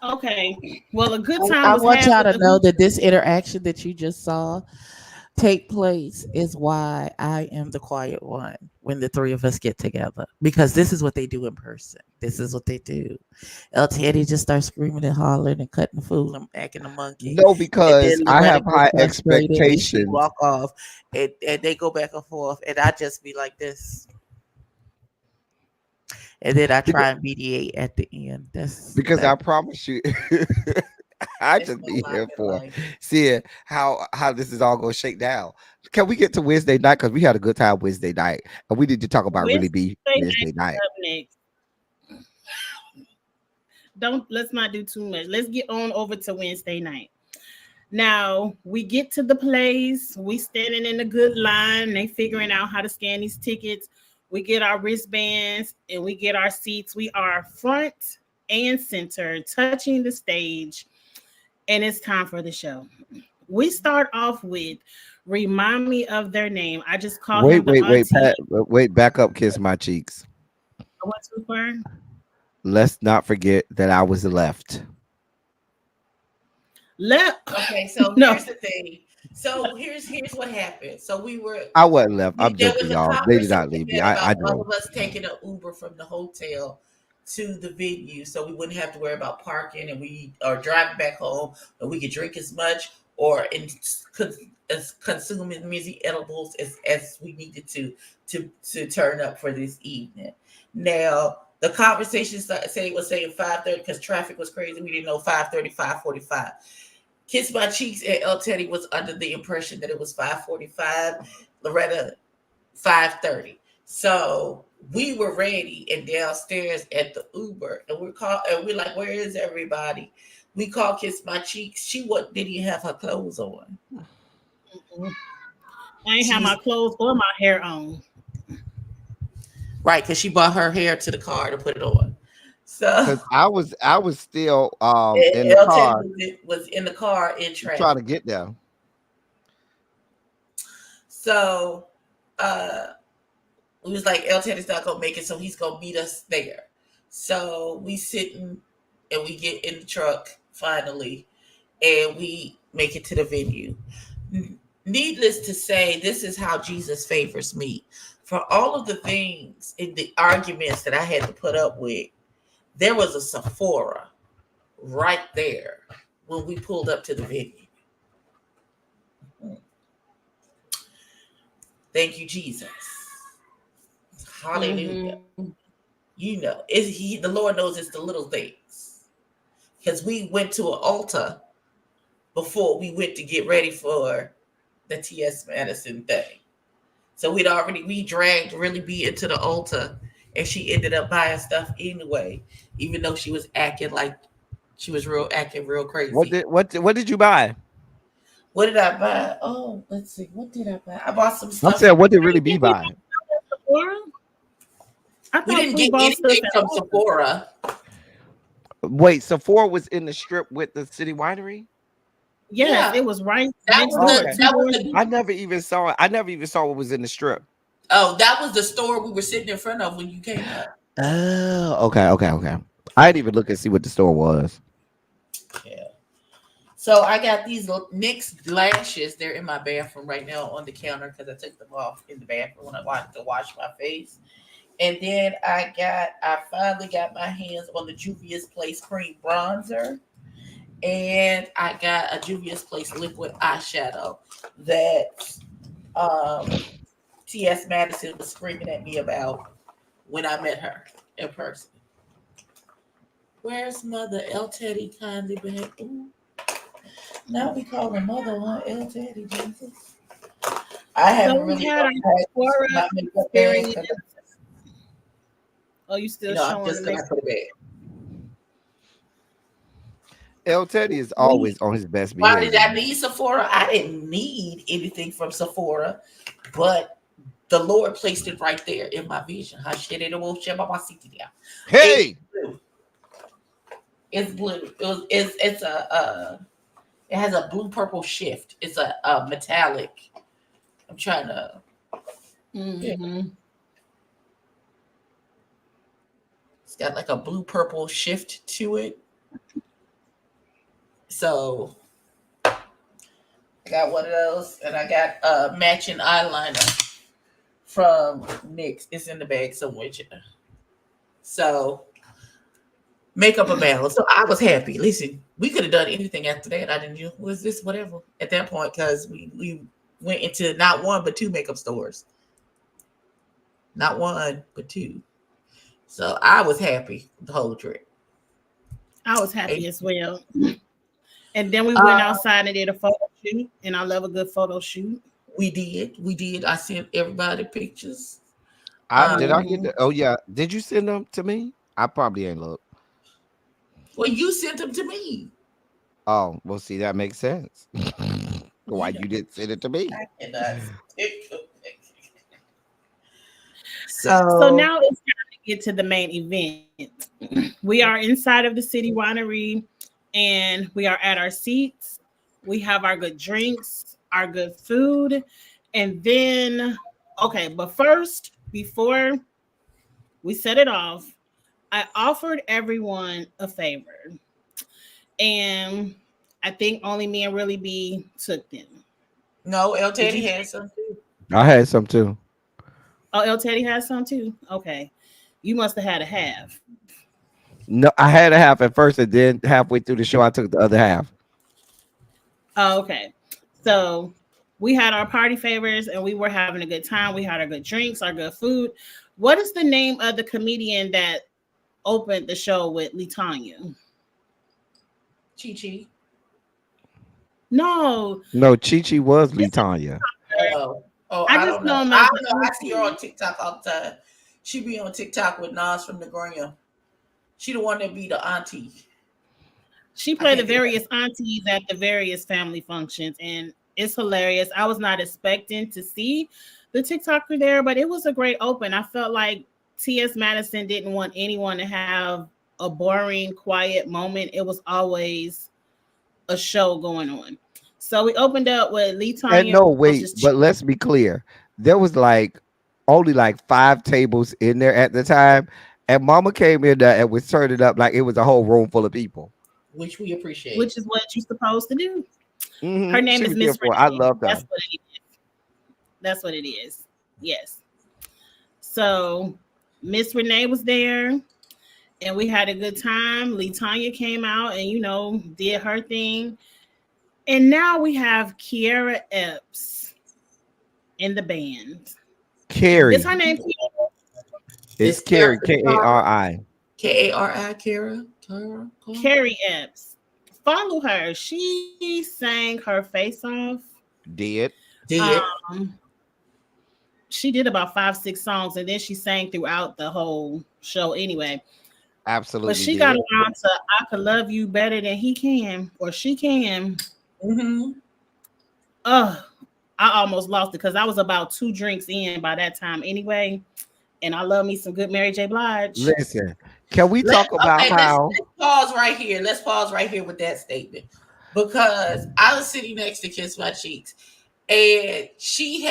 Okay. Well, a good time I was want had y'all with to the know group. that this interaction that you just saw take place is why I am the quiet one when the three of us get together. Because this is what they do in person. This is what they do. El Teddy just starts screaming and hollering and cutting the fool and acting a monkey. No, And because then I Loretta have gets high frustrated and she expectations. walk off and they go back and forth and I just be like this. And then I Because, try and mediate at the end. because That I promise you, I It's just no be life here in for life. seeing how this is all going to shake down. Can we get to Wednesday night? Because we had a good time Wednesday night, and we need to talk about really Wednesday be night Wednesday is night. up next. Don't let's not do too much. Let's get on over to Wednesday night. Now we get to the place. We standing in a good line. They figuring out how to scan these tickets. We get our wristbands and we get our seats. We are front and center, touching the stage, and it's time for the show. We start off with "Remind Me of Their Name." I just call him the Wait, auntie. Pat, wait, back up, kiss my cheeks. I went too far. Let's not forget that I was left. Left. Okay, so No. here's the thing. So here's what happened. So I wasn't left. I'm there joking, was a y'all. They did conversation not leave me. then about I all drove. of us taking an Uber from the hotel to the venue, so we wouldn't have to worry about parking, and we or driving back home, and we could drink as much or as consume as many edibles as we needed to turn up for this evening. Now the conversation say it was saying 5:30 because traffic was crazy. We didn't know 5:30, 5:45. Kiss My Cheeks and El Teddy was under the impression that it was 5:45. Loretta 5:30. So we were ready and downstairs at the Uber, and we're like, where is everybody? We called Kiss My Cheeks. She what didn't even have her clothes on. I ain't She have my was clothes or my hair on. right because she brought her hair to the car to put it on. So Because I was still in the El Teddy car was in the car in trying traffic. to get there. So uh we was like, El Teddy's not gonna make it, so he's gonna meet us there. So we sitting and we get in the truck finally, and we make it to the venue. Needless to say, this is how Jesus favors me. For all of the things in the arguments that I had to put up with, there was a Sephora right there when we pulled up to the venue. Thank you, Jesus. Hallelujah. Mm-hmm. You know, the Lord knows it's the little things. Because we went to an altar before we went to get ready for the T.S. Madison thing. So we dragged really B into the altar, and she ended up buying stuff anyway, even though she was acting like she was acting real What crazy. did what did you buy? What did I buy? Oh, let's see. What did I buy? I bought some I'm stuff saying from. what did really be Did we buying? buy Sephora? I We thought didn't we get bought stuff anything at from Ulta. Sephora. Wait, Sephora was in the strip with the city winery? Yes, Yeah, it was right that next was door, Okay. the two that was doors the I down. never even saw it. I never even saw what was in the strip. oh that was the store we were sitting in front of when you came up. Oh, okay. I didn't even look and see what the store was. Yeah. So I got these NYX lashes. They're in my bathroom right now on the counter because I took them off in the bathroom when I wanted to wash my face. And then I finally got my hands on the Juvia's Place cream bronzer, and I got a Juvia's Place liquid eyeshadow that um, T.S. Madison was screaming at me about when I met her in person. Where's Mother El Teddy kindly back? Ooh, now we call her Mother on El Teddy Jesus. I So haven't we really had our unpacked Sephora my makeup bag experience. because Oh, you still I'm showing the just gonna makeup? put it back. El Teddy is We always on his best Why did behavior. I need Sephora? I didn't need anything from Sephora, but the Lord placed it right there in my vision. It's Hey, blue. It's blue. It's it has a blue purple shift. It's a metallic. I'm trying to yeah. mm-hmm. It's got like a blue purple shift to it. So I got one of those, and I got a matching eyeliner from NYX. It's in the bag somewhere. So makeup available. So I was happy. Listen, we could have done anything after that. I didn't know was this whatever at that point because we went into not one but two makeup stores. Not one but two. So I was happy the whole trip. I was happy as well. And then we went outside and did a photo shoot, and I love a good photo shoot. We did. I sent everybody pictures. Did I get the? Oh yeah, did you send them to me? I probably ain't look. Well, you sent them to me. Oh, well, see, that makes sense. Why you didn't send it to me? I cannot. So now it's time to get to the main event. We are inside of the City Winery, and we are at our seats. We have our good drinks, our good food, and then, okay, but first, before we set it off, I offered everyone a favor, and I think only me and Really B took them. No, El Teddy had some too. I had some too. Oh, El Teddy has some too? Okay. You must have had a half. No, I had a half at first, and then halfway through the show, I took the other half. Oh, okay. So we had our party favors, and we were having a good time. We had our good drinks, our good food. What is the name of the comedian that opened the show with LaTanya? Chi Chi. No. No, Chi Chi was LaTanya. I don't know. I don't know. I see her on TikTok all the time. She be on TikTok with Nas from the Gram. She the one that be the auntie. She played the various aunties at the various family functions, and it's hilarious. I was not expecting to see the TikToker there, but it was a great open. I felt like T.S. Madison didn't want anyone to have a boring, quiet moment. It was always a show going on. So we opened up with LaTanya. And no, wait, but let's be clear. There was like only like 5 tables in there at the time, and Mama came in there and was turning up like it was a whole room full of people, which we appreciate. Which is what you're supposed to do. Mm-hmm. Her name is Miss Renee. I love that. That's what it is. That's what it is. Yes. So Miss Renee was there, and we had a good time. LaTanya came out and did her thing. And now we have Kiara Epps in the band. Carrie. Is her name? It's Carrie. Kari. Kari. Carrie Epps. Follow her. She sang her face off. Did. She did about 5-6 songs, and then she sang throughout the whole show anyway. Absolutely. But she got around to "I Could Love You Better Than He Can" or She Can. Mm-hmm. I almost lost it because I was about 2 drinks in by that time anyway. And I love me some good Mary J. Blige. Listen, can we talk about how? Let's pause right here. Let's pause right here with that statement. Because I was sitting next to Kiss My Cheeks, and she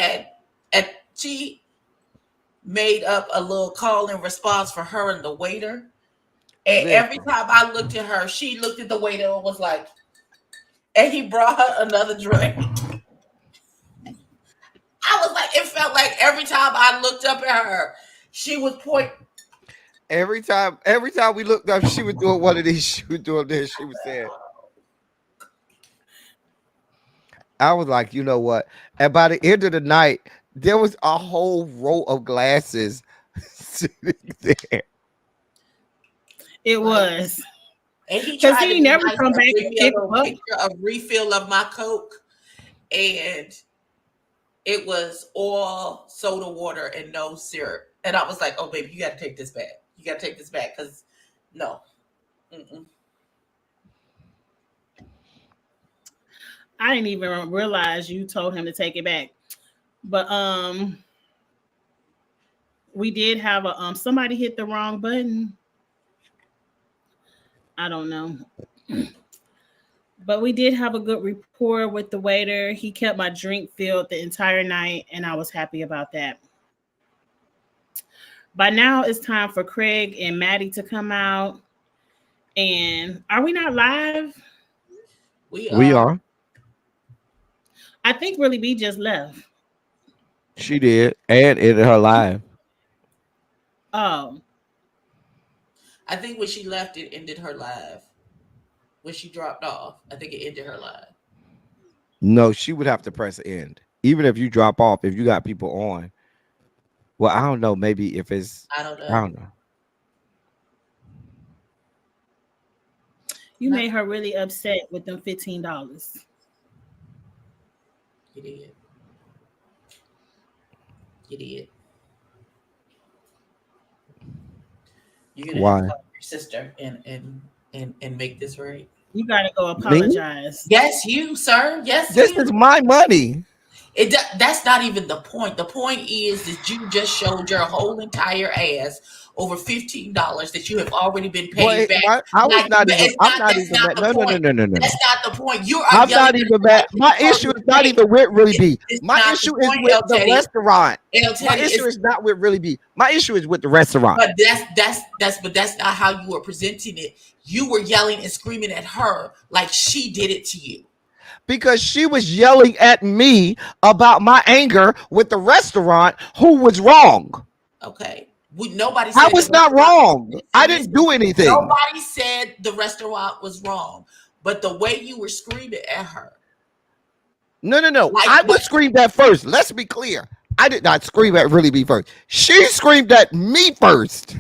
made up a little call and response for her and the waiter. And every time I looked at her, she looked at the waiter and was like, and he brought her another drink. I was like, it felt like every time I looked up at her, she was pointing. Every time we looked up, she was doing one of these. She was doing this. She was saying. I was like, you know what? And by the end of the night, there was a whole row of glasses sitting there. It was. And he tried to never come back and pick a refill of my Coke, and it was all soda water and no syrup. And I was like, "Oh, baby, you got to take this back. You got to take this back because no." Mm-mm. I didn't even realize you told him to take it back, but we did have a somebody hit the wrong button. I don't know. But we did have a good rapport with the waiter. He kept my drink filled the entire night, and I was happy about that. By now, it's time for Craig and Maddie to come out. And are we not live? We are. I think Really B just left. She did, and ended her live. Oh, I think when she left, it ended her live. When she dropped off, I think it ended her live. No, she would have to press end. Even if you drop off, if you got people on. Well, I don't know. Maybe if it's, I don't I know. don't know. you No, made her really upset with them $15. you did. You did. You're gonna have to Why? call your sister and make this right. You gotta go Me? apologize. Yes, you, sir. Yes, This you. is my money. That's not even the point. The point is that you just showed your whole entire ass over $15 that you have already been paid But back. I was Like, not but even. it's I'm not. not That's even not mad. the No, no, no, point. no, no, no, no. That's not the point. You are I'm yelling not at even her mad. like My you issue already is not paid. even with Really B. It's My not issue the is point, with El the Teddy. restaurant. El My Teddy issue is. is not with Really B. My issue is with the restaurant. But that's not how you were presenting it. You were yelling and screaming at her like she did it to you. Because she was yelling at me about my anger with the restaurant who was wrong. Okay. Nobody I said the was not restaurant. wrong. I Listen, didn't do anything. nobody said the restaurant was wrong, but the way you were screaming at her, No, no, no. like, I but was screamed at first. Let's be clear. I did not scream at Really B first. She screamed at me first.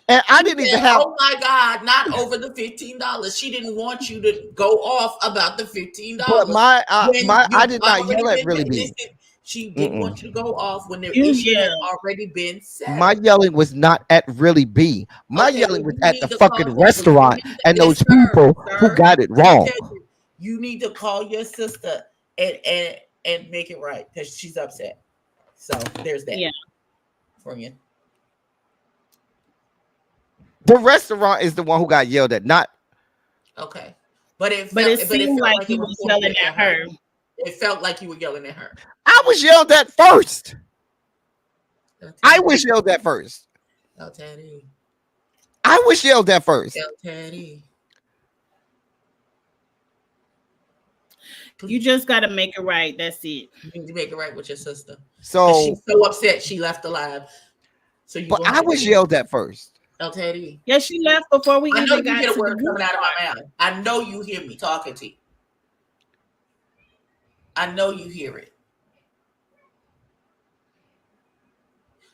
And I she didn't even said, have, "Oh my God, not over the $15." She didn't want you to go off about the but $15 when I you've did not already yell at been. Really B. Listen, she didn't Mm-mm. want you to go off when their You issue had yelled. already been My settled. yelling was not at Really B. My Okay, yelling well, was you at the need to call fucking your. You restaurant need to, and yes, those sir, people who sir. got it Let me wrong. tell you, you need to call your sister and make it right because she's upset. So there's that Yeah. for you. The restaurant is the one who got yelled at, not. Okay, but it But felt, it seemed felt like like he it was was pointed yelling at at her. her. It felt like you were yelling at her. I was yelled at first. El I Teddy, was yelled at first. El Teddy, I was yelled at first. El Teddy. You just gotta make it right. That's it. You need to make it right with your sister. 'Cause So, she's so upset she left alive. So you but gonna I have to was do yelled at first. El Teddy. Yeah, she left before we I know even you got hear to the the word good coming out of part. my mouth. I know you hear me talking to you. I know you hear it.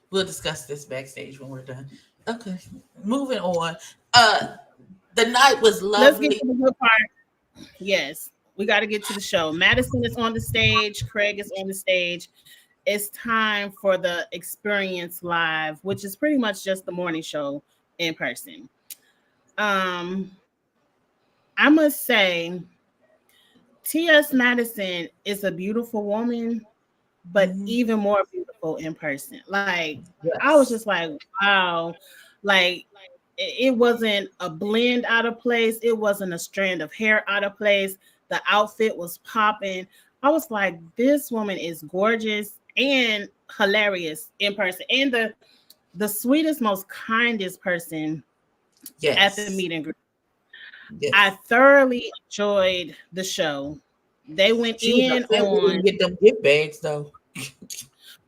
We'll discuss this backstage when we're done. Okay, moving on. The night was Let's get lovely. to the good part. Yes, we got to get to the show. Madison is on the stage. Craig is on the stage. It's time for the Experience Live, which is pretty much just the morning show in person. Um, I must say, T.S. Madison is a beautiful woman, but Mhm. even more beautiful in person. Like, I was Yes. just like, wow. Like, it wasn't a blend out of place. It wasn't a strand of hair out of place. The outfit was popping. I was like, this woman is gorgeous and hilarious in person, and the sweetest, most kindest person at the Yes. meet and greet. Yes. I thoroughly enjoyed the show. They went She was in upset we on. didn't get them gift bags though.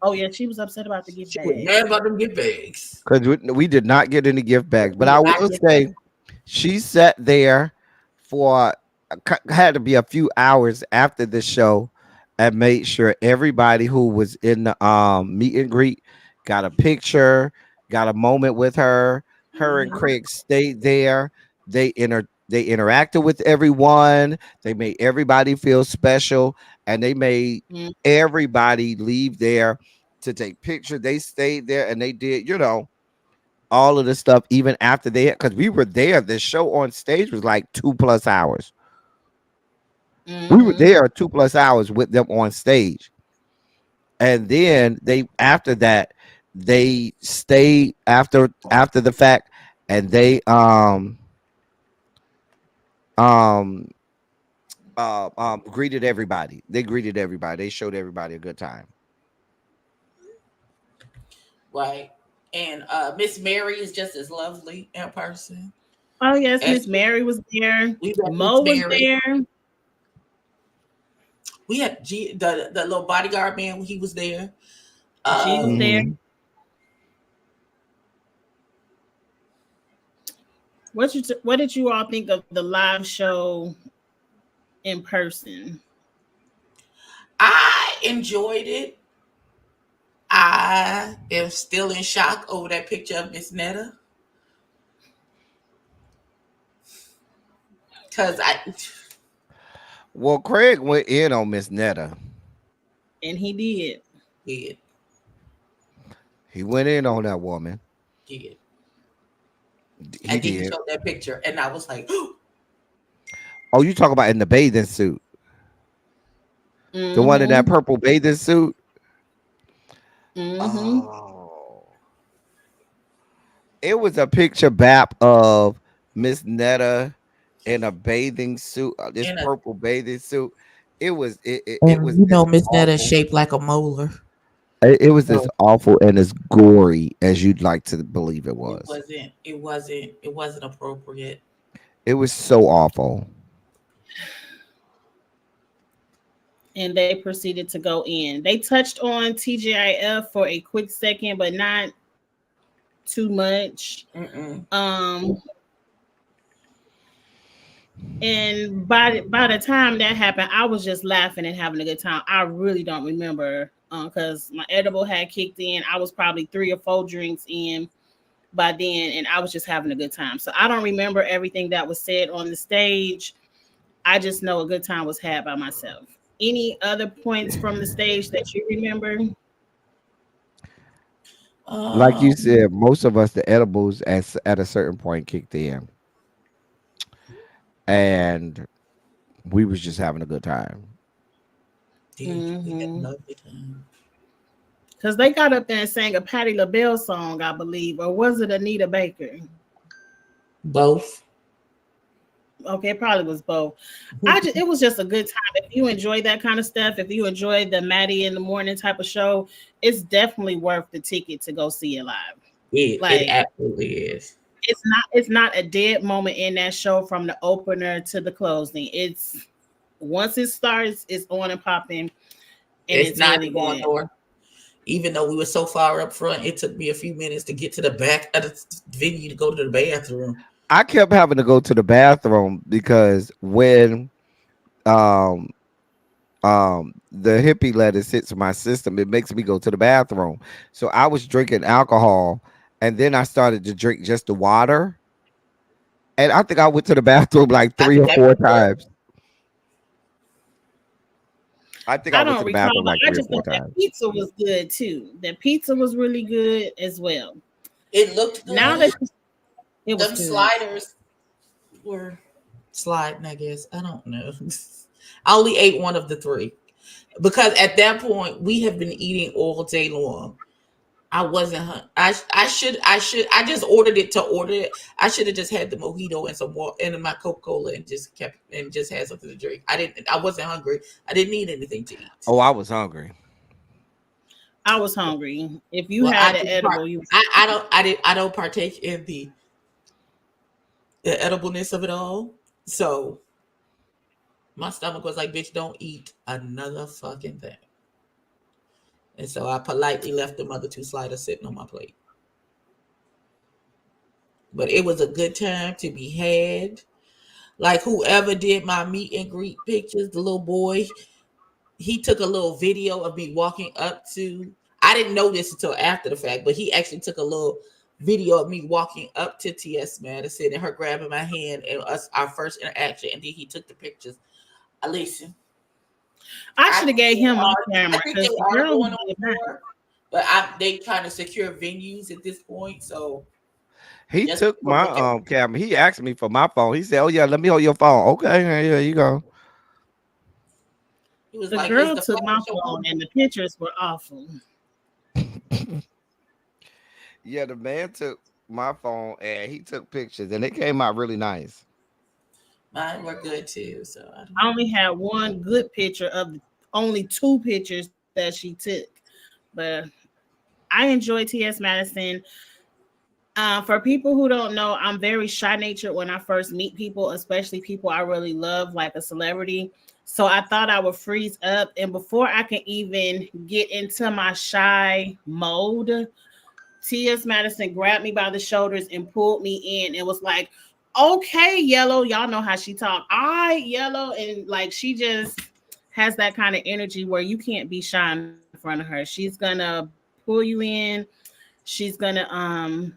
Oh yeah, she was upset about the gift She was bag. mad about them gift bags. Because we did not get any gift bags. We But did I not will get say them. she sat there for had to be a few hours after the show and made sure everybody who was in the meet and greet got a picture, got a moment with her. Her and Mhm. Craig stayed there. They interacted with everyone. They made everybody feel special, and they made Mm. everybody leave there to take pictures. They stayed there and they did, all of the stuff even after they because we were there. The show on stage was like 2+ hours. We were Mhm. there 2+ hours with them on stage. And then they after that, they stayed after the fact, and they um greeted everybody. They greeted everybody. They showed everybody a good time. Right. And Miss Mary is just as lovely in person. Oh yes, As Miss Mary was there. we met Miss Mo was Mary. there. We had the little bodyguard man when he was there. She was there. Mhm. What did you all think of the live show in person? I enjoyed it. I am still in shock over that picture of Miss Netta. Because I Well, Craig went in on Miss Netta. And he did. did. He went in on that woman. Did. He And then he did. showed that picture, and I was like, Oh, you talk about in the bathing suit, the one in that Mm-hmm. purple bathing suit. Mm-hmm. Oh, it was a picture bap of Miss Netta in a bathing suit, this in a purple bathing suit. It was And you this know, Miss Netta is awful. shaped like a molar. It was as So awful and as gory as you'd like to believe it it was. wasn't it wasn't it wasn't appropriate. It was so awful. And they proceeded to go in. They touched on TGIF for a quick second, but not too much. Mm-mm. And by the time that happened, I was just laughing and having a good time. I really don't remember because my edible had kicked in. I was probably 3 or 4 drinks in by then, and I was just having a good time. So I don't remember everything that was said on the stage. I just know a good time was had by myself. Any other points from the stage that you remember? Like you Um, said, most of us the edibles at a certain point kicked in, and we was just having a good time. we had a Mm-hmm. lovely time. Because they got up there and sang a Patti LaBelle song, I believe, or was it Anita Baker? Both. Okay, it probably was both. Yeah, It was just a good time. If you enjoy that kind of stuff, if you enjoy the Maddie in the morning type of show, it's definitely worth the ticket to go see it live. it Like absolutely is. it's not a dead moment in that show from the opener to the closing. It's once it starts, it's on and popping, and It's it's not really going good. nowhere. Even though we were so far up front, it took me a few minutes to get to the back of the venue to go to the bathroom. I kept having to go to the bathroom because when um the hippie lettuce hits my system, it makes me go to the bathroom. So I was drinking alcohol, and then I started to drink just the water, and I think I went to the bathroom like I 3 or 4 times. I think I I went to don't the recall, bathroom but like I three or just four know that times. pizza was good too. The pizza was really good as well. It looked Now good. that it was Them good. sliders were sliding, I guess. I don't know. I only ate one of the 3 because at that point we have been eating all day long. I wasn't. I just ordered it to order it. I should have just had the mojito and some more and my Coca Cola and just had something to drink. I didn't. I wasn't hungry. I didn't need anything to eat. Oh, I was hungry. I was hungry. If you Well, had the edible, you was I don't partake in the edibleness of it all. So my stomach was like, bitch, don't eat another fucking thing. And so I politely left the other 2 sliders sitting on my plate. But it was a good time to be had. Like whoever did my meet and greet pictures, the little boy, he took a little video of me walking up to. I didn't know this until after the fact, but he actually took a little video of me walking up to T.S. Madison and her grabbing my hand and us our first interaction, and then he took the pictures. Listen, I I should have think gave they him my are. I camera think they because the are girl going on did not. tour, but they trying to secure venues at this point. So He just took my promote that. camera. He asked me for my phone. He said, "Oh yeah, let me hold your phone." Okay, here you go. He was The like, "Is girl the took fashion my show phone on?" and the pictures were awful. Yeah, the man took my phone and he took pictures, and it came out really nice. Mine were good too. So I don't I know. only had one good picture of only 2 pictures that she took. But I enjoy T.S. Madison. For people who don't know, I'm very shy natured when I first meet people, especially people I really love, like a celebrity. So I thought I would freeze up. And before I can even get into my shy mode, T.S. Madison grabbed me by the shoulders and pulled me in and was like, okay, Yellow. Y'all know how she talk. Yellow. And like, she just has that kind of energy where you can't be shy in front of her. She's going to pull you in. She's going to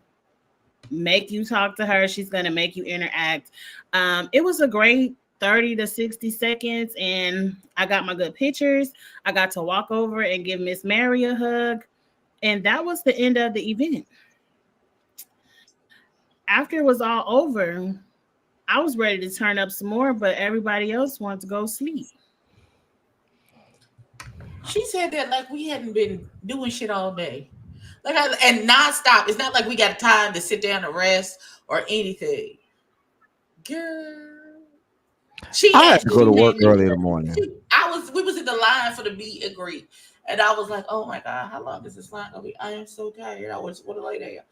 make you talk to her. She's going to make you interact. It was a great 30 to 60 seconds, and I got my good pictures. I got to walk over and give Miss Mary a hug, and that was the end of the event. After it was all over, I was ready to turn up some more, but everybody else wanted to go sleep. She said that like we hadn't been doing shit all day. And nonstop. It's not like we got time to sit down and rest or anything. Girl. I had to go to work early in the morning. We was in the line for the meet and greet. And I was like, oh my God, how long is this line gonna be? I am so tired. I just want to lay down.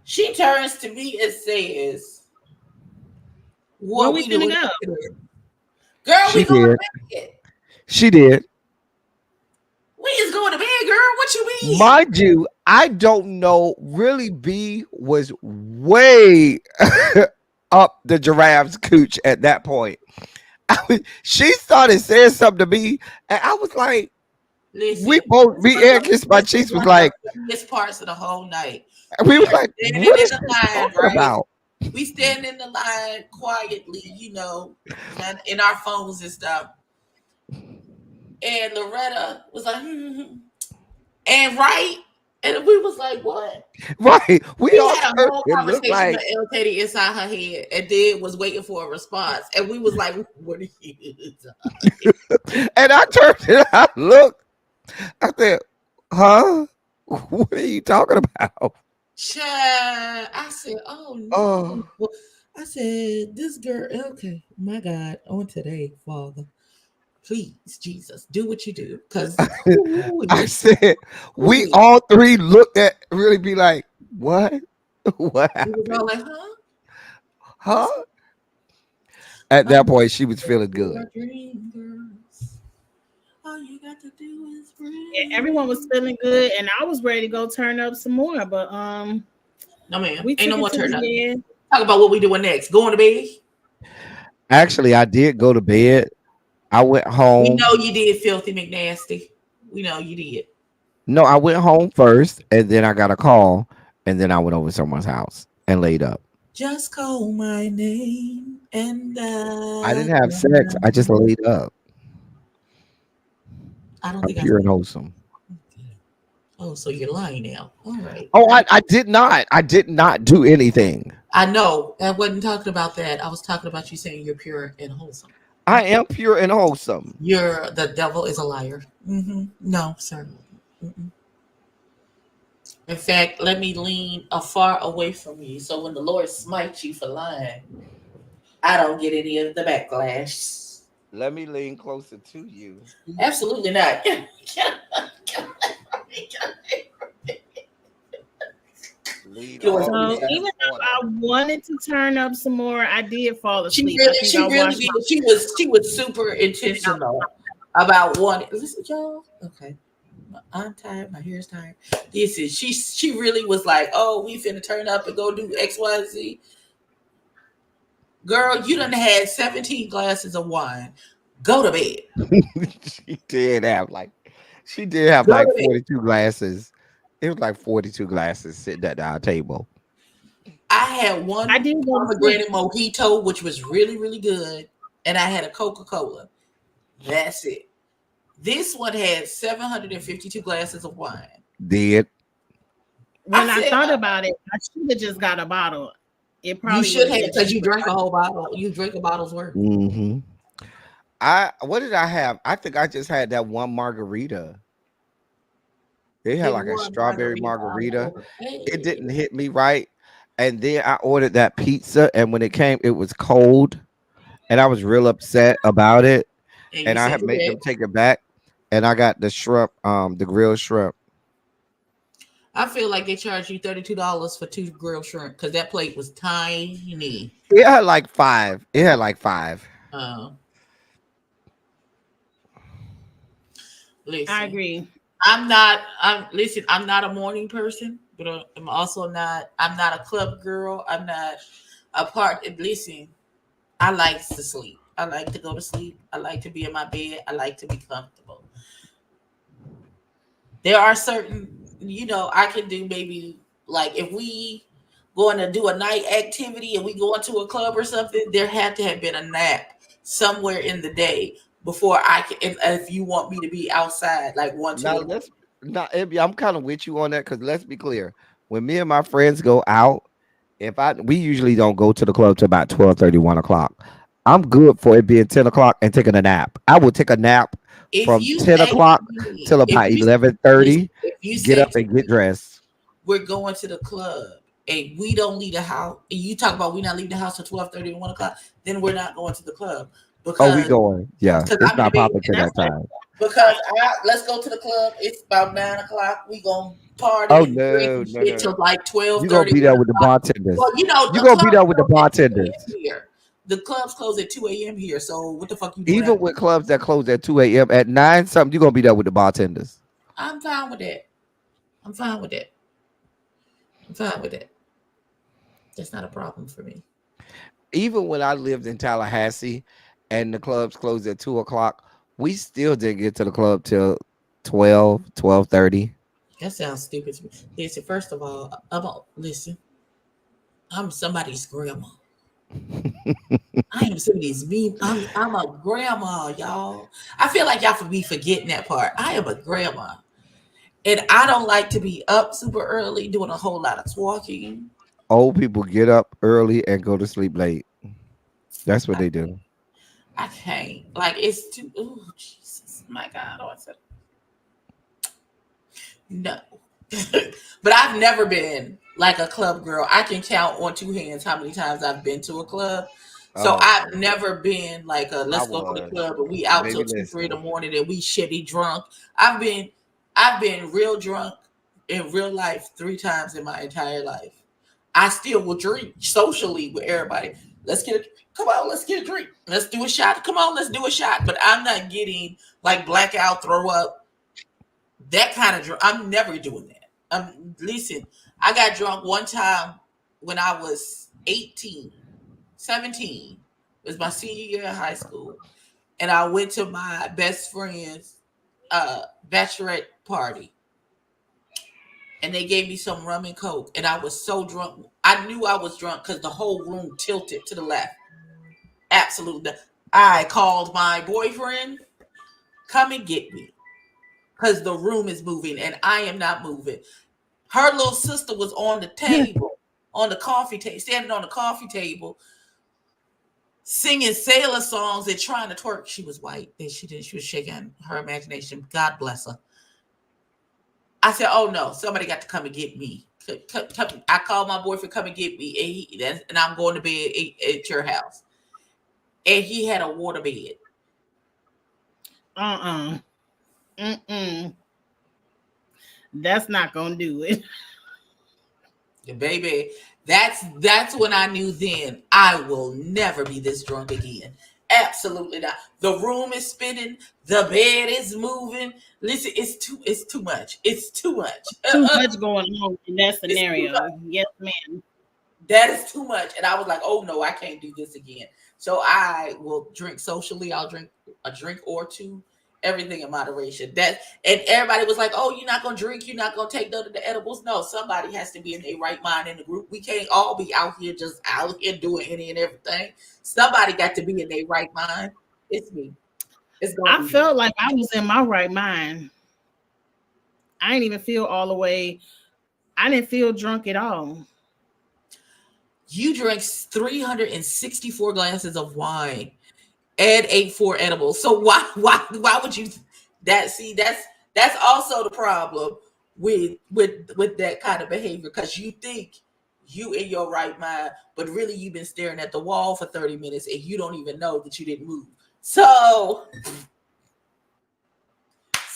She turns to me and says, what we doing? Girl, we going to bed. She did. We is going to bed, girl. What you mean? Mind you, I don't know. Really, B was way up the giraffe's cooch at that point. She started saying something to me, and I was like, listen, me and Kiss My Cheeks was like, this parts of the whole night. We was like, what is she talking about? We stand in the line quietly, in our phones and stuff. And Loretta was like, and right. And we was like, what? Right. We all had a whole conversation with El Teddy inside her head and then was waiting for a response. And we was like, what are you talking? And I turned and I looked. I said, huh? What are you talking about? Child, I said, oh no. I said, this girl, okay, my God, on today, Father. Please, Jesus, do what you do. Because I said, we all three looked at really be like, what? What happened? We were all like, huh? Huh? At that point, she was feeling good. All you got to do is breathe. Yeah, everyone was feeling good, and I was ready to go turn up some more. But no, man, we ain't no more turn up. Bed. Talk about what we doing next. Going to bed. Actually, I did go to bed. I went home. We know you did, Filthy McNasty. We know you did. No, I went home first, and then I got a call, and then I went over to someone's house and laid up. Just call my name, and I didn't have sex. I just laid up. I'm pure and wholesome. Oh, so you're lying now. All right. Oh, I did not. I did not do anything. I know. I wasn't talking about that. I was talking about you saying you're pure and wholesome. I am pure and wholesome. The devil is a liar. No, sir. Mm-mm. In fact, let me lean far away from you, so when the Lord smites you for lying, I don't get any of the backlash. Let me lean closer to you. Absolutely not. Even though I wanted to turn up some more, I did fall asleep. She really did. She was super intentional about wanting. Listen, y'all. Okay, I'm tired. My hair's tired. She really was like, oh, we finna turn up and go do XYZ. Girl, you done had 17 glasses of wine. Go to bed. She did have like 42 glasses. It was like 42 glasses sitting at our table. I had one pomegranate mojito, which was really, really good. And I had a Coca-Cola. That's it. This one had 752 glasses of wine. Did. When I thought about it, I should have just got a bottle. It probably you should have, because you drank a whole bottle. You drink a bottle's worth. Mm-hmm. What did I have? I think I just had that one margarita. They had like a strawberry margarita. It didn't hit me right. And then I ordered that pizza, and when it came, it was cold. And I was real upset about it. And I had made them take it back. And I got the shrimp, the grilled shrimp. I feel like they charged you $32 for 2 grilled shrimp because that plate was tiny. It had like 5. It had like 5. Uh, I listen, agree. I'm not a morning person, but I'm also not. I'm not a club girl. I'm not a part. Listen, I like to sleep. I like to go to sleep. I like to be in my bed. I like to be comfortable. There are certain, I can do maybe like if we going to do a night activity and we go into a club or something, there had to have been a nap somewhere in the day before I can. If you want me to be outside, like one, two, Now let's not. I'm kind of with you on that because let's be clear. When me and my friends go out, we usually don't go to the club till about 12:30, 1 o'clock. I'm good for it being 10 o'clock and taking a nap. I will take a nap if from you 10 say o'clock to me, till if about you 11:30. if you Get say up and get dressed. we're going to the club and we don't leave the house, and you talk about we not leaving the house till 12:30 and 1 o'clock, then we're not going to the club Oh, we because going. Yeah, because it's I'm in the not bed. popping to And that that's like, time. Because let's go to the club. It's about 9 o'clock. We gonna party Oh and drink no, and no, shit no. till like You gonna 12:30. be there with the bartenders. Well, You the gonna be clubs there with the close at 2 bartenders. a.m. here. The clubs close at 2 a.m. here. So what the fuck you doing? Even with clubs that close at 2 a.m. at 9 something, you gonna be there with the bartenders. I'm fine with that. I'm fine with that. I'm fine with that. That's not a problem for me. Even when I lived in Tallahassee and the clubs closed at 2 o'clock, we still didn't get to the club till 12:30. That sounds stupid to me. Listen, first of all, listen. I'm somebody's grandma. I am somebody's me. I'm a grandma, y'all. I feel like y'all be forgetting that part. I am a grandma. And I don't like to be up super early doing a whole lot of talking. Old people get up early and go to sleep late. That's what they do. I can't. Like it's too. Oh Jesus, my God! Oh, I said no. But I've never been like a club girl. I can count on 2 hands how many times I've been to a club. So Oh, I've never been like a I let's go to the was. club and we out till Baby, 2, 3 in the listen. morning and we shitty drunk. I've been real drunk in real life 3 times in my entire life. I still will drink socially with everybody. Come on, let's get a drink. Let's do a shot. Come on, let's do a shot. But I'm not getting like blackout, throw up, that kind of drunk. I'm never doing that. Listen, I got drunk one time when I was 18, 17. It was my senior year in high school. And I went to my best friend's bachelorette party. And they gave me some rum and coke. And I was so drunk. I knew I was drunk because the whole room tilted to the left. Absolutely. I called my boyfriend, come and get me. Because the room is moving and I am not moving. Her little sister was on the table, on the coffee table, standing on the coffee table, singing sailor songs and trying to twerk. She was white. She was shaking her imagination. God bless her. I said, oh no, somebody got to come and get me. I called my boyfriend, come and get me. And I'm going to bed at your house. And he had a water bed. That's not gonna do it. Baby, that's when I knew then I will never be this drunk again. Absolutely not. The room is spinning, the bed is moving. Listen, it's too much. It's too much. Too much going on in that scenario. Yes, ma'am. That is too much. And I was like, oh no, I can't do this again. So I will drink socially. I'll drink a drink or two. Everything in moderation. And everybody was like, oh, you're not gonna drink, you're not gonna take none of the edibles. No, somebody has to be in their right mind in the group. We can't all be out here doing any and everything. Somebody got to be in their right mind. It's me. I felt like I was in my right mind. I didn't even feel all the way. I didn't feel drunk at all. You drank 364 glasses of wine and ate 4 edibles. So why would you that's also the problem with that kind of behavior, because you think you in your right mind, but really you've been staring at the wall for 30 minutes and you don't even know that you didn't move. So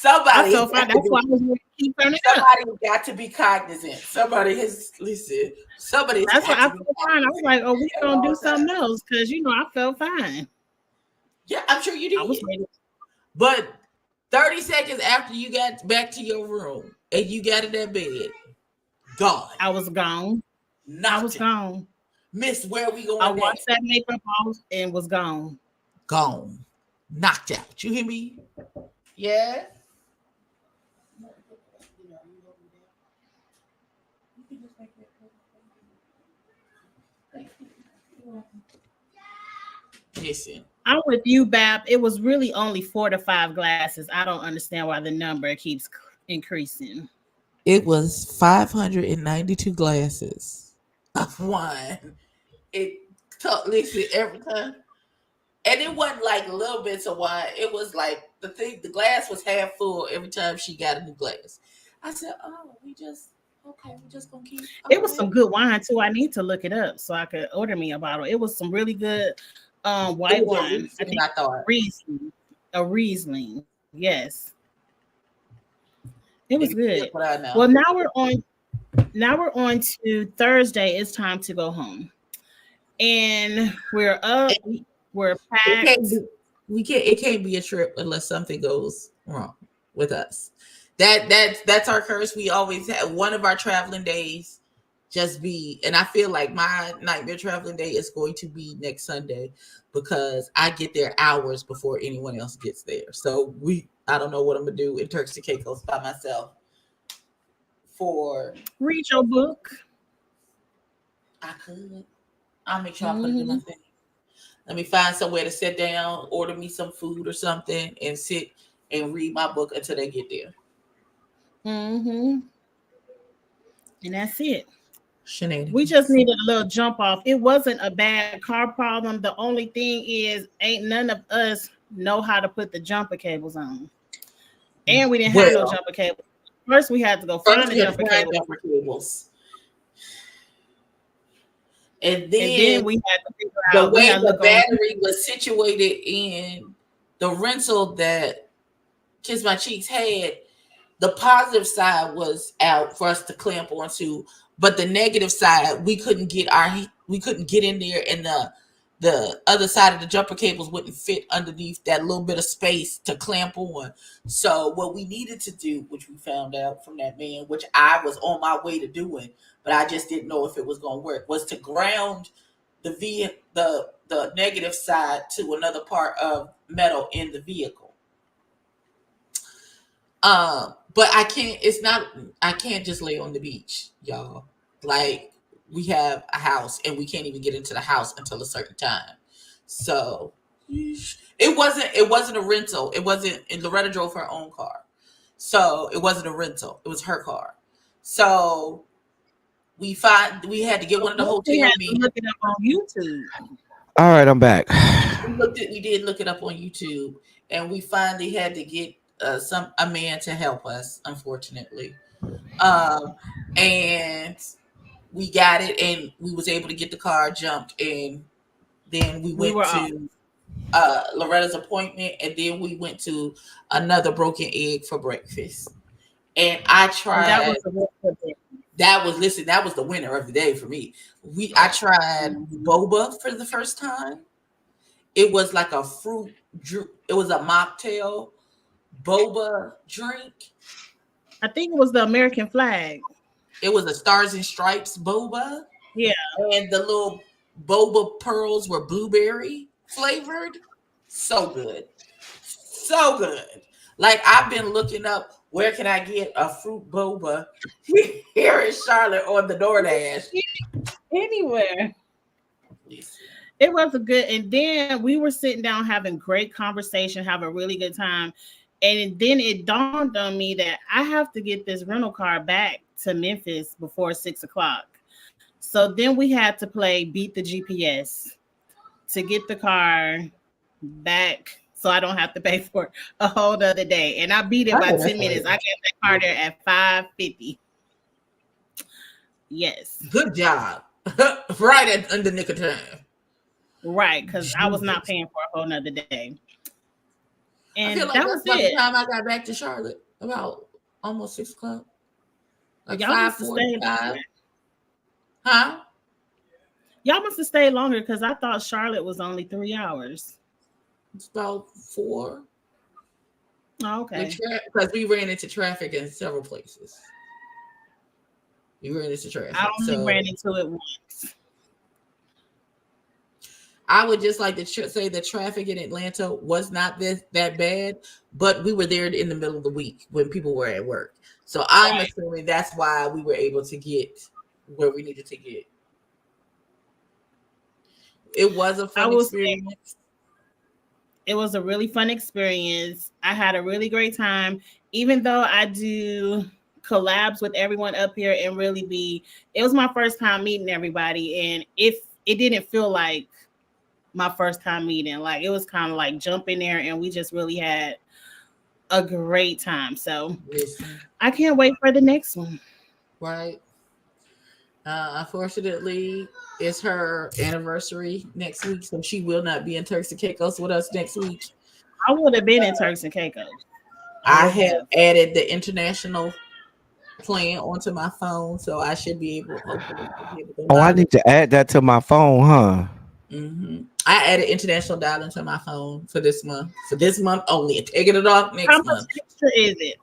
Somebody, felt fine. That's why I was going to keep turning up. somebody got to be cognizant. Somebody has listen. Somebody. That's why I has felt to be fine. I was cognizant like, oh, we at going to all do something times. else because, I felt fine. Yeah, I'm sure you I was did. ready. But 30 seconds after you got back to your room and you got in that bed, gone. I was gone. I was Nothing. gone. Miss, where we I going washed next? that makeup off and was gone. Gone. Knocked out. You hear me? Yeah. Listen. I'm with you, Bab. It was really only 4 to 5 glasses. I don't understand why the number keeps increasing. It was 592 glasses. Of wine. It listen every time. And it wasn't like little bits of wine. It was like the glass was half full every time she got a new glass. I said, oh, we just gonna keep It was some good wine too. I need to look it up so I could order me a bottle. It was some really good white wine. I think I thought Riesling. A Riesling. Yes. It was good. Well, now we're on to Thursday. It's time to go home. And we're up. We're packed. It can't be a trip unless something goes wrong with us. That's our curse. We always have one of our traveling days just be, and I feel like my nightmare traveling day is going to be next Sunday because I get there hours before anyone else gets there. So I don't know what I'm gonna do in Turks and Caicos by myself. Read your book. I could. I'll make sure I put it in my thing. Let me find somewhere to sit down, order me some food or something, and sit and read my book until they get there. And that's it. Shenanigans. We just needed a little jump off. It wasn't a bad car problem. The only thing is, ain't none of us know how to put the jumper cables on. And we didn't have no jumper cables. First, we had to go find the jumper cables. And then we had to figure out the way the battery was situated in the rental that Kiss My Cheeks had. The positive side was out for us to clamp onto, but the negative side we couldn't get in there, and the other side of the jumper cables wouldn't fit underneath that little bit of space to clamp on. So what we needed to do, which we found out from that man, which I was on my way to doing, but I just didn't know if it was going to work, was to ground the negative side to another part of metal in the vehicle. But I can't just lay on the beach, y'all. Like, we have a house and we can't even get into the house until a certain time. So it wasn't a rental. It wasn't, and Loretta drove her own car. So it wasn't a rental. It was her car. So we had to get one of the hotel meetings. Look it up on YouTube. All right, I'm back. We did look it up on YouTube, and we finally had to get a man to help us, unfortunately. And we got it, and we was able to get the car jumped, and then we went to Loretta's appointment, and then we went to another broken egg for breakfast. And I tried. That was the winner of the day for me. I tried boba for the first time. It was like a fruit. It was a mocktail boba drink. I think it was the American flag. It was a Stars and Stripes boba. Yeah. And the little boba pearls were blueberry flavored. So good. So good. Like, I've been looking up, where can I get a fruit boba here in Charlotte on the DoorDash? Anywhere. It was a good, and then we were sitting down having great conversation, having a really good time. And then it dawned on me that I have to get this rental car back to Memphis before 6:00. So then we had to play Beat the GPS to get the car back so I don't have to pay for a whole other day. And I beat it by 10 minutes. I got that car there at 5:50. Yes. Good job. Right at the nick of time. Right, because I was not paying for a whole nother day. I And feel like that that's was by the it. time I got back to Charlotte, about almost 6 o'clock, like Y'all must have stayed 5:45. longer. Huh? Y'all must have stayed longer because I thought Charlotte was only 3 hours. It's about 4. Oh, okay. Because we ran into traffic in several places. We ran into traffic. I only So ran into it once. I would just like to say the traffic in Atlanta was not that bad, but we were there in the middle of the week when people were at work. So I'm assuming that's why we were able to get where we needed to get. It was a fun experience. It was a really fun experience. I had a really great time, even though I do collabs with everyone up here and really it was my first time meeting everybody, and it didn't feel like my first time meeting. Like it was kind of like jump in there and we just really had a great time. So I can't wait for the next one. Right. Unfortunately, it's her anniversary next week, so she will not be in Turks and Caicos with us next week. I would have been in Turks and Caicos. I have added the international plan onto my phone, so I should be able. Hopefully, I need to add that to my phone, huh? Mm-hmm. I added international dialing to my phone for this month. For this month only, and taking it off next month. How much extra is it?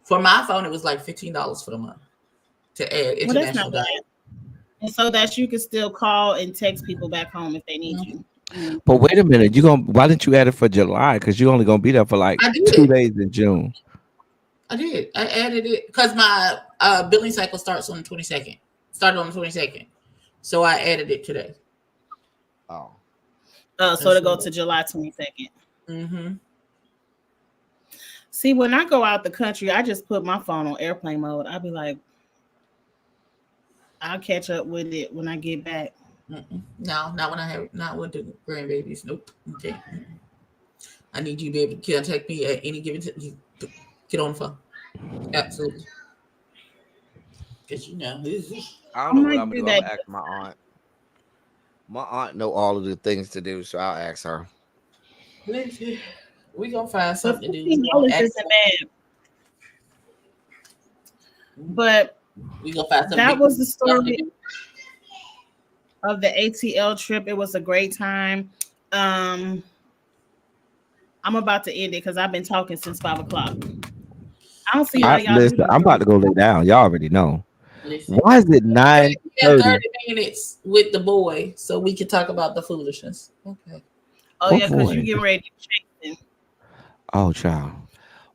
For my phone, it was like $15 for the month to add international dialing. And so that you can still call and text people back home if they need you. Mm-hmm. But wait a minute, why didn't you add it for July? Because you're only gonna be there for like 2 days in June. I did. I added it because my billing cycle starts on the 22nd. Started on the 22nd, so I added it today. So to go to July 22nd. Mm-hmm. See, when I go out the country, I just put my phone on airplane mode. I'll be like, I'll catch up with it when I get back. No, not with the grandbabies. Nope. Okay. I need you to be able to contact me at any given time. Get on the phone. Absolutely. Because I don't know what I'm gonna do. I'm gonna ask my aunt. My aunt know all of the things to do, so I'll ask her. We gonna find something to do. Isn't bad. But we gonna find something. That was the story of the ATL trip. It was a great time. I'm about to end it because I've been talking since 5 o'clock. I don't see how y'all listen, I'm about to go lay down. Y'all already know. Listen, why is it 9:30? 30 minutes with the boy so we can talk about the foolishness. Okay. Oh, yeah, because you're getting ready to chase him. Oh, child.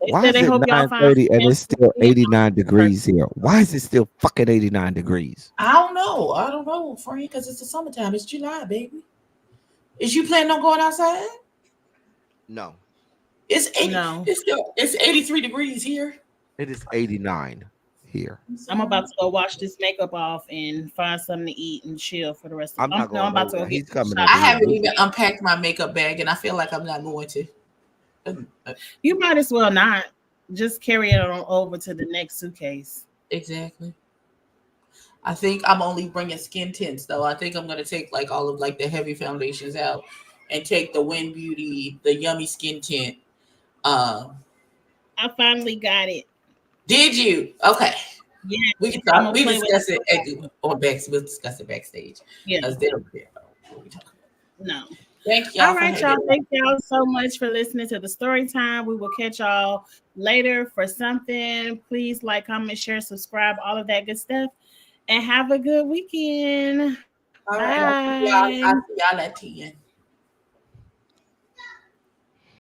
Why is it 9:30 and it's still 89 degrees here? Why is it still fucking 89 degrees? I don't know, Frank, because it's the summertime. It's July, baby. Is you planning on going outside? No. It's 80. No. It's 83 degrees here. It is 89 here. I'm about to go wash this makeup off and find something to eat and chill for the rest of the day. I'm about to go get coming. I haven't even unpacked my makeup bag, and I feel like I'm not going to. You might as well not. Just carry it on over to the next suitcase. Exactly. I think I'm only bringing skin tints, though. I think I'm going to take like all of like the heavy foundations out and take the Win Beauty, the Yummy Skin Tint. I finally got it. Did you? Okay. Yeah. We can talk. We discuss it on back. We'll discuss it backstage. Yeah. No. Thank y'all. All right, y'all. Thank y'all so much for listening to the story time. We will catch y'all later for something. Please like, comment, share, subscribe, all of that good stuff. And have a good weekend. All right. Bye. I'll see y'all at 10.